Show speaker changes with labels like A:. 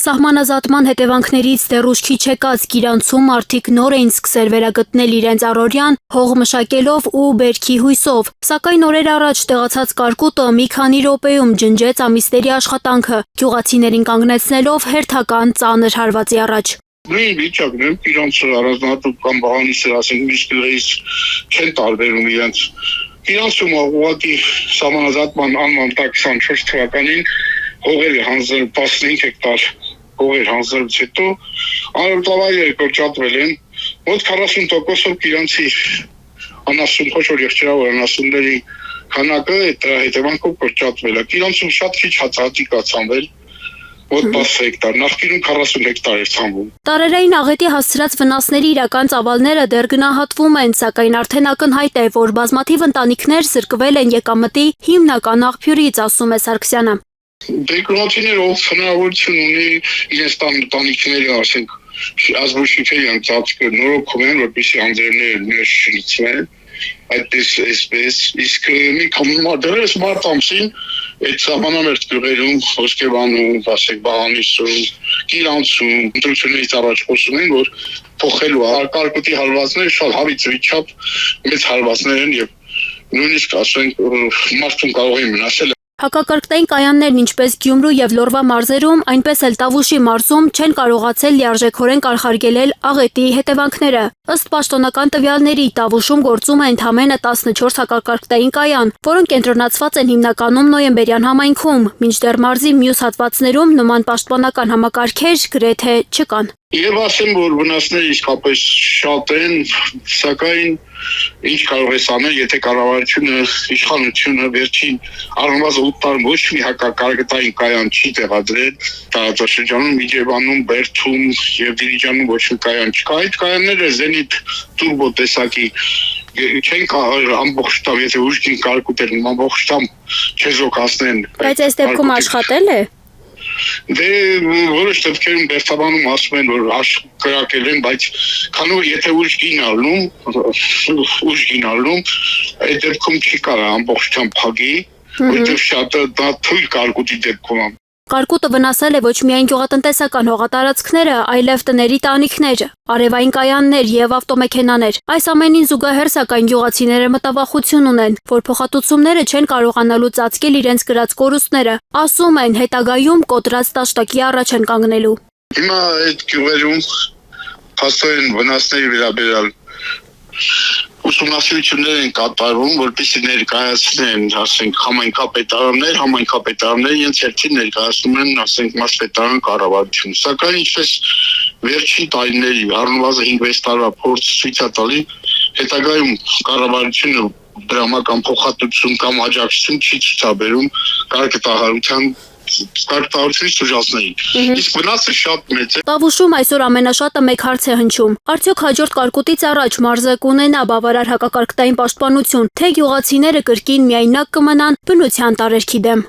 A: Սահմանազատման հետևանքներից դեռ ուշքի չեկած Կիրանցում մարդիկ նոր էին սկսել վերագտնել իրենց առօրյան, հող մշակելով ու բերքի հույսով, սակայն օրեր առաջ տեղացած կարկուտը մի քանի րոպեում ջնջեց ամիսների աշխատանքը, գյուղացիներին կանգնեցնելով հերթական ծանր հարվածի առաջ։
B: Նույն վիճակն է, իրանց առանձնահատուկ կամ բաղանիսը, ասենք, միշտ գրեից չեն տարբերում իրենց։ Իրանցում ուղղակի սահմանազատման անման տակ 24 թվականին հողերը հանձնել 15 հեկտար հողեր հանձնելուց հետո անօրտավայրերը կրճատվել են, մոտ 40%-ով իրանցի անասուն, խոշոր եղջերավոր անասունների քանակը դրա հետևանքով կրճատվել է։ Իրանցում շատ քիչ հացահատիկ է ցանվել, մոտ 10 հեկտար, նախկինում 40 հեկտար էր ցանվում։
A: Տարերային աղետի հասցրած վնասների իրական ծավալները դեռ գնահատվում են, սակայն արդեն ակնհայտ է, որ բազմաթիվ ընտանիքներ զրկվել են եկամտի հիմնական աղբյուրից, ասում է Սարգսյանը։
B: Դեկորացիներ, ով հնարավորություն ունի իրենց տանիքները, ասենք, ազգուշիթերյան ծածկը նորոգում են, որպեսզի անձրևները ներս չլցվեն, այսպես, իսկ մի դեռևս մարտ ամսին այդ սահմանամերձ գյուղերում, Ոսկեբանում, ասենք, Բաղանիսում, Կիրանցում, ընտրություններից առաջ խոսում են, որ փոխելու կարկուտի հարվածները շատ հավից վիճապ մեծ հարվածներ են եւ նույնիսկ ասենք մարդուն կարող են մնացել։
A: Հակակարգտային կայաններն ինչպես Գյումրու եւ Լոռվա մարզերում, այնպես էլ Տավուշի մարզում չեն կարողացել լիարժեքորեն կանխարգելել աղետի հետևանքները։ Ըստ պաշտոնական տվյալների, Տավուշում գործում է ընդամենը 14 հակակարգտային կայան, որոնք կենտրոնացված են հիմնականում նոյեմբերյան համայնքում, մինչդեռ մարզի մյուս հատվածներում նման պաշտպանական համակարգեր գրեթե չկան։
B: Եվ ասեմ, որ վնասները իսկապես շատ են, սակայն ինչ կարող ես անել, եթե կառավարությունը, իշխանությունը վերջին առնվազն 8 տարում ոչ մի հակակարգտային կայան չի տեղադրել, տարածաշրջանում, Իջևանում, Բերդում եւ Դիլիջանում ոչ մի կայան չկա։ Այդ կայանները Զենիթ տուրբո տեսակի չեն կարող ամբողջ տամ, եթե ուժգին կարկուտել ամբողջ տամ չեզոքացնեն։
A: Բայց այս դեպքում աշխատել է։
B: Դե որոշ դեպքերում Բերդաբանում ասում են, որ կրակել են, բայց քանի որ եթե ուժ գին առնում, այդ դեպքում չի կարող ամբողջությամբ փակի, որտեղ շատ դա թույլ կարկուտի դեպքում է։
A: Կարկուտը վնասել է ոչ միայն գյուղատնտեսական հողատարածքները, այլև տների տանիքներ, արևային կայաններ եւ ավտոմեքենաներ։ Այս ամենին զուգահեռ սակայն գյուղացիները մտավախություն ունեն, որ փոխհատուցումները չեն կարողանալու ծածկել իրենց գրած կորուստները։ Ասում են, հետագայում կոտրած տաշտակի առաջ են կանգնելու։
B: Հիմա այդ գյուղերում փաստորեն վնասների վերաբերյալ ուսումնասիրություններ են կատարվում, որպեսզի ներկայացնեն, ասենք, համայնքապետարաններ իրենց հերթին ներկայացնում են, ասենք, մասպետարան կառավարություն։ Սակայն ինչպես վերջին տարիների առնվազն 5-6 տարվա փորձ ցույց է տալի, հետագայում կառավարությունը դրամական փոխհատուցում կամ աջակցություն չի ցուցաբերում կարկտահարության կարկտահարությունից տուժածներին։ Իսկ վնասը շատ մեծ է։
A: Տավուշում այսօր ամենաշատը մեկ հարց է հնչում. արդյոք հաջորդ կարկուտից առաջ մարզը կունենա բավարար հակակարգտային պաշտպանություն, թե գյուղացիները կրկին միայնակ կմնան բնության տարերքի դեմ։